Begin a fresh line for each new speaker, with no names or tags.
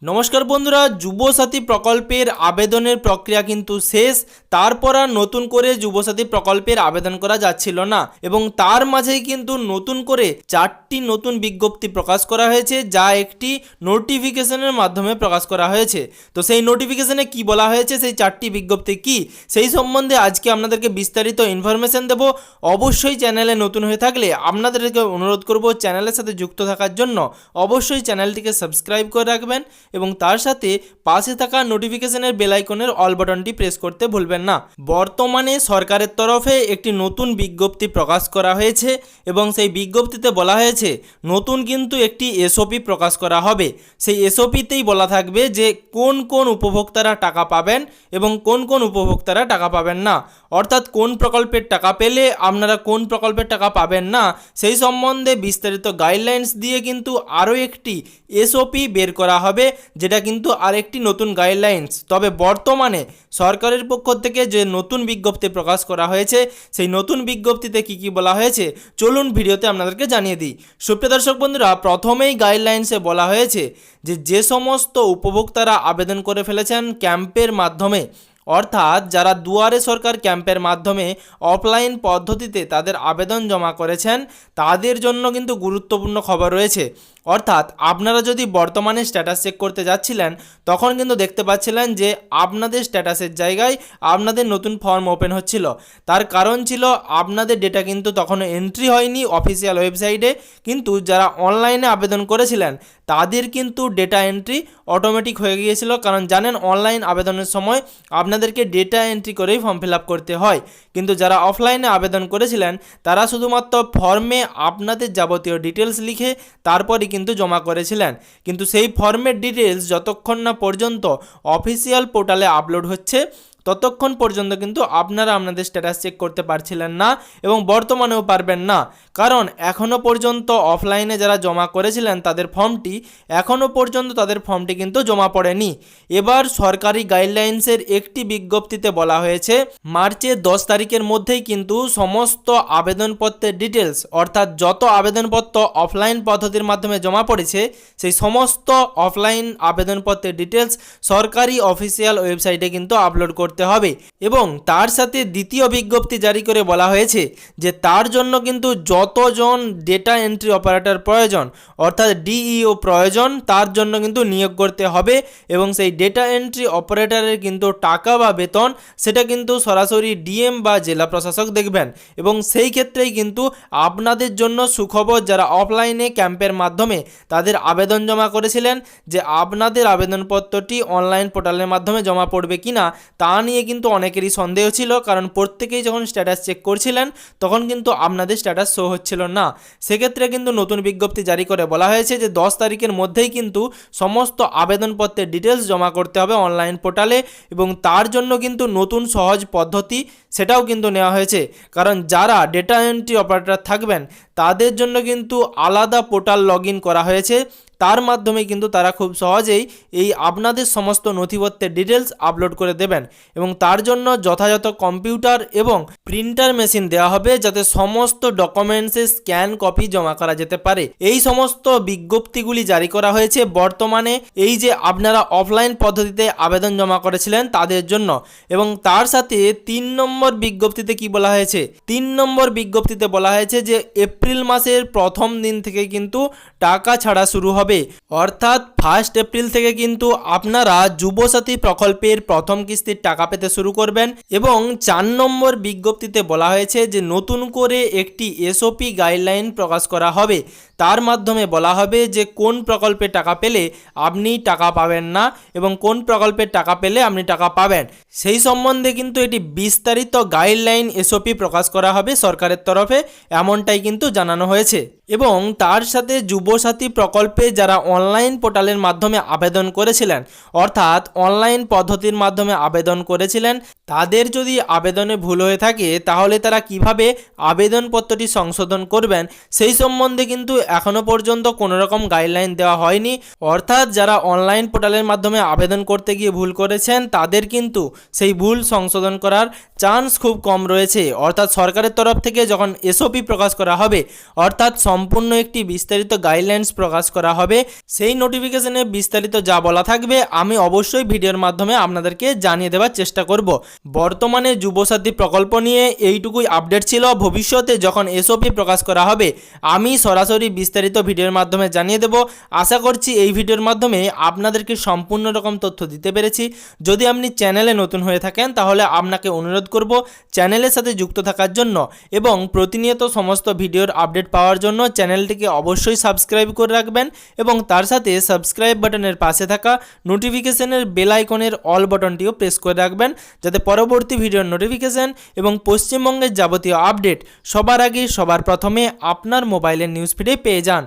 নমস্কার বন্ধুরা, যুবসাথী প্রকল্পের আবেদনের প্রক্রিয়া কিন্তু শেষ। তারপর আর নতুন করে যুবসাথী প্রকল্পের আবেদন করা যাচ্ছিল না এবং তার মাঝেই কিন্তু নতুন করে 4টি নতুন বিজ্ঞপ্তি প্রকাশ করা হয়েছে, যা একটি নোটিফিকেশনের মাধ্যমে প্রকাশ করা হয়েছে। তো সেই নোটিফিকেশনে কি বলা হয়েছে, সেই 4টি বিজ্ঞপ্তি কি, সেই সম্বন্ধে আজকে আপনাদেরকে বিস্তারিত ইনফরমেশন দেব। অবশ্যই চ্যানেলে নতুন হয়ে থাকলে আপনাদেরকে অনুরোধ করব চ্যানেলের সাথে যুক্ত থাকার জন্য অবশ্যই চ্যানেলটিকে সাবস্ক্রাইব করে রাখবেন এবং তার সাথে পাশে থাকা নোটিফিকেশনের বেল আইকনের অল বাটনটি প্রেস করতে ভুলবেন না। বর্তমানে সরকারের তরফে একটি নতুন বিজ্ঞপ্তি প্রকাশ করা হয়েছে এবং সেই বিজ্ঞপ্তিতে বলা হয়েছে নতুন কিন্তু একটি এসওপি প্রকাশ করা হবে। সেই এসওপিতেই বলা থাকবে যে কোন কোন উপভোক্তারা টাকা পাবেন এবং কোন কোন উপভোক্তারা টাকা পাবেন না, অর্থাৎ কোন প্রকল্পের টাকা পেলে আপনারা কোন প্রকল্পের টাকা পাবেন না, সেই সম্বন্ধে বিস্তারিত গাইডলাইন্স দিয়ে কিন্তু আরও একটি এসওপি বের করা হবে, যেটা কিন্তু আরেকটি নতুন গাইডলাইন্স। তবে বর্তমানে সরকারের পক্ষ থেকে যে নতুন বিজ্ঞপ্তি প্রকাশ করা হয়েছে, সেই নতুন বিজ্ঞপ্তিতে কি কি বলা হয়েছে চলুন ভিডিওতে আপনাদেরকে জানিয়ে দিই। সুপ্রিয় দর্শক বন্ধুরা, প্রথমেই গাইডলাইন্সে বলা হয়েছে যে সমস্ত উপভোক্তারা আবেদন করে ফেলেছেন ক্যাম্পের মাধ্যমে, অর্থাৎ যারা দুয়ারে সরকার ক্যাম্পের মাধ্যমে অফলাইন পদ্ধতিতে তাদের আবেদন জমা করেছেন, তাদের জন্য কিন্তু গুরুত্বপূর্ণ খবর রয়েছে। অর্থাৎ আপনারা যদি বর্তমানে স্ট্যাটাস চেক করতে যাচ্ছিলেন, তখন কিন্তু দেখতে পাচ্ছিলেন যে আপনাদের স্ট্যাটাসের জায়গায় আপনাদের নতুন ফর্ম ওপেন হচ্ছিল। তার কারণ ছিল আপনাদের ডেটা কিন্তু তখনও এন্ট্রি হয়নি অফিসিয়াল ওয়েবসাইটে, কিন্তু যারা অনলাইনে আবেদন করেছিলেন তাদের কিন্তু ডেটা এন্ট্রি অটোমেটিক হয়ে গিয়েছিল। কারণ জানেন, অনলাইন আবেদনের সময় আপনাদেরকে ডেটা এন্ট্রি করেই ফর্ম ফিল আপ করতে হয়, কিন্তু যারা অফলাইনে আবেদন করেছিলেন তারা শুধুমাত্র ফর্মে আপনাদের যাবতীয় ডিটেলস লিখে তারপরই কিন্তু জমা করেছিলেন। কিন্তু সেই ফর্মের ডিটেলস যতক্ষণ না পর্যন্ত অফিসিয়াল পোর্টালে আপলোড হচ্ছে, ততক্ষণ পর্যন্ত কিন্তু আপনারা আপনাদের স্ট্যাটাস চেক করতে পারছিলেন না এবং বর্তমানেও পারবেন না। কারণ এখনও পর্যন্ত অফলাইনে যারা জমা করেছিলেন তাদের ফর্মটি কিন্তু জমা পড়েনি। এবার সরকারি গাইডলাইন্সের একটি বিজ্ঞপ্তিতে বলা হয়েছে মার্চের 10 তারিখের মধ্যেই কিন্তু সমস্ত আবেদনপত্রের ডিটেলস, অর্থাৎ যত আবেদনপত্র অফলাইন পদ্ধতির মাধ্যমে জমা পড়েছে, সেই সমস্ত অফলাইন আবেদনপত্রের ডিটেলস সরকারি অফিসিয়াল ওয়েবসাইটে কিন্তু আপলোড করতে হবে। এবং তার সাথে দ্বিতীয় বিজ্ঞপ্তি জারি করে বলা হয়েছে যে তার জন্য কিন্তু যতজন ডেটা এন্ট্রি অপারেটর প্রয়োজন, অর্থাৎ ডিইও প্রয়োজন, তার জন্য কিন্তু নিয়োগ করতে হবে এবং সেই ডেটা এন্ট্রি অপারেটরের কিন্তু টাকা বা বেতন সেটা কিন্তু সরাসরি ডিএম বা জেলা প্রশাসক দেখবেন। এবং সেই ক্ষেত্রেই কিন্তু আপনাদের জন্য সুখবর, যারা অফলাইনে ক্যাম্পের মাধ্যমে তাদের আবেদন জমা করেছিলেন, যে আপনাদের আবেদনপত্রটি অনলাইন পোর্টালের মাধ্যমে জমা পড়বে কিনা তা নিয়ে কিন্তু অনেকেরই সন্দেহ ছিল। কারণ প্রত্যেকেই যখন স্ট্যাটাস চেক করছিলেন তখন কিন্তু আপনাদের স্ট্যাটাস শো হচ্ছিল না। সেক্ষেত্রে কিন্তু নতুন বিজ্ঞপ্তি জারি করে বলা হয়েছে যে 10 তারিখের মধ্যেই কিন্তু সমস্ত আবেদনপত্রের ডিটেলস জমা করতে হবে অনলাইন পোর্টালে এবং তার জন্য কিন্তু নতুন সহজ পদ্ধতি সেটাও কিন্তু নেওয়া হয়েছে। কারণ যারা ডেটা এন্ট্রি অপারেটর থাকবেন তাদের জন্য কিন্তু আলাদা পোর্টাল লগ ইন করা হয়েছে, তার মাধ্যমে কিন্তু তারা খুব সহজেই এই আপনাদের সমস্ত নথিপত্রের ডিটেলস আপলোড করে দেবেন এবং তার জন্য যথাযথ কম্পিউটার এবং প্রিন্টার মেশিন দেওয়া হবে, যাতে সমস্ত ডকুমেন্টসের স্ক্যান কপি জমা করা যেতে পারে। এই সমস্ত বিজ্ঞপ্তিগুলি জারি করা হয়েছে বর্তমানে এই যে আপনারা অফলাইন পদ্ধতিতে আবেদন জমা করেছিলেন তাদের জন্য। এবং তার সাথে 3 নম্বর বিজ্ঞপ্তিতে কি বলা হয়েছে, 3 নম্বর বিজ্ঞপ্তিতে বলা হয়েছে যে এপ্রিল মাসের প্রথম দিন থেকে কিন্তু টাকা ছাড়া শুরু হবে, অর্থাৎ 1 এপ্রিল থেকে কিন্তু আপনারা যুবসাথী প্রকল্পের প্রথম কিস্তির টাকা পেতে শুরু করবেন। এবং 4 নম্বর বিজ্ঞপ্তিতে বলা হয়েছে যে নতুন করে একটি এসওপি গাইডলাইন প্রকাশ করা হবে, তার মাধ্যমে বলা হবে যে কোন প্রকল্পে টাকা পেলে আপনি টাকা পাবেন না এবং কোন প্রকল্পের টাকা পেলে আপনি টাকা পাবেন, সেই সম্বন্ধে কিন্তু এটি বিস্তারিত গাইডলাইন এসওপি প্রকাশ করা হবে সরকারের তরফে, এমনটাই কিন্তু জানানো হয়েছে। এবং তার সাথে যুবসাথী প্রকল্পে যারা অনলাইন পোর্টালের মাধ্যমে আবেদন করেছিলেন, অর্থাৎ অনলাইন পদ্ধতির মাধ্যমে আবেদন করেছিলেন, তাদের যদি আবেদনে ভুল হয়ে থাকে তাহলে তারা কিভাবে আবেদনপত্রটি সংশোধন করবেন সেই সম্বন্ধে কিন্তু এখনো পর্যন্ত কোনো রকম গাইডলাইন দেওয়া হয়নি। অর্থাৎ যারা অনলাইন পোর্টালের মাধ্যমে আবেদন করতে গিয়ে ভুল করেছেন তাদের কিন্তু সেই ভুল সংশোধন করার চান্স খুব কম রয়েছে। অর্থাৎ সরকারের তরফ থেকে যখন এসওপি প্রকাশ করা হবে, অর্থাৎ সম্পূর্ণ একটি বিস্তারিত গাইডলাইন্স প্রকাশ করা হবে। সেই নোটিফিকেশনে বিস্তারিত যা বলা থাকবে আমি অবশ্যই ভিডিওর মাধ্যমে আপনাদেরকে জানিয়ে দেওয়ার চেষ্টা করব। বর্তমানে যুবসাথী প্রকল্প নিয়ে এইটুকুই আপডেট ছিল। ভবিষ্যতে যখন এসওপি প্রকাশ করা হবে আমি সরাসরি বিস্তারিত ভিডিওর মাধ্যমে জানিয়ে দেব। আশা করছি এই ভিডিওর মাধ্যমে আপনাদেরকে সম্পূর্ণ রকম তথ্য দিতে পেরেছি। যদি আপনি চ্যানেলে নতুন হয়ে থাকেন তাহলে আপনাকে অনুরোধ করব চ্যানেলের সাথে যুক্ত থাকার জন্য এবং প্রতিনিয়ত সমস্ত ভিডিওর আপডেট পাওয়ার জন্য চ্যানেলটিকে অবশ্যই সাবস্ক্রাইব করে রাখবেন এবং তার সাথে সাবস্ক্রাইব বাটনের পাশে থাকা নোটিফিকেশনের বেল আইকনের অল বাটনটিও প্রেস করে রাখবেন, যাতে পরবর্তী ভিডিওর নোটিফিকেশন এবং পশ্চিমবঙ্গের যাবতীয় আপডেট সবার আগে সবার প্রথমে আপনার মোবাইলের নিউজ ফিডে পেয়ে যান।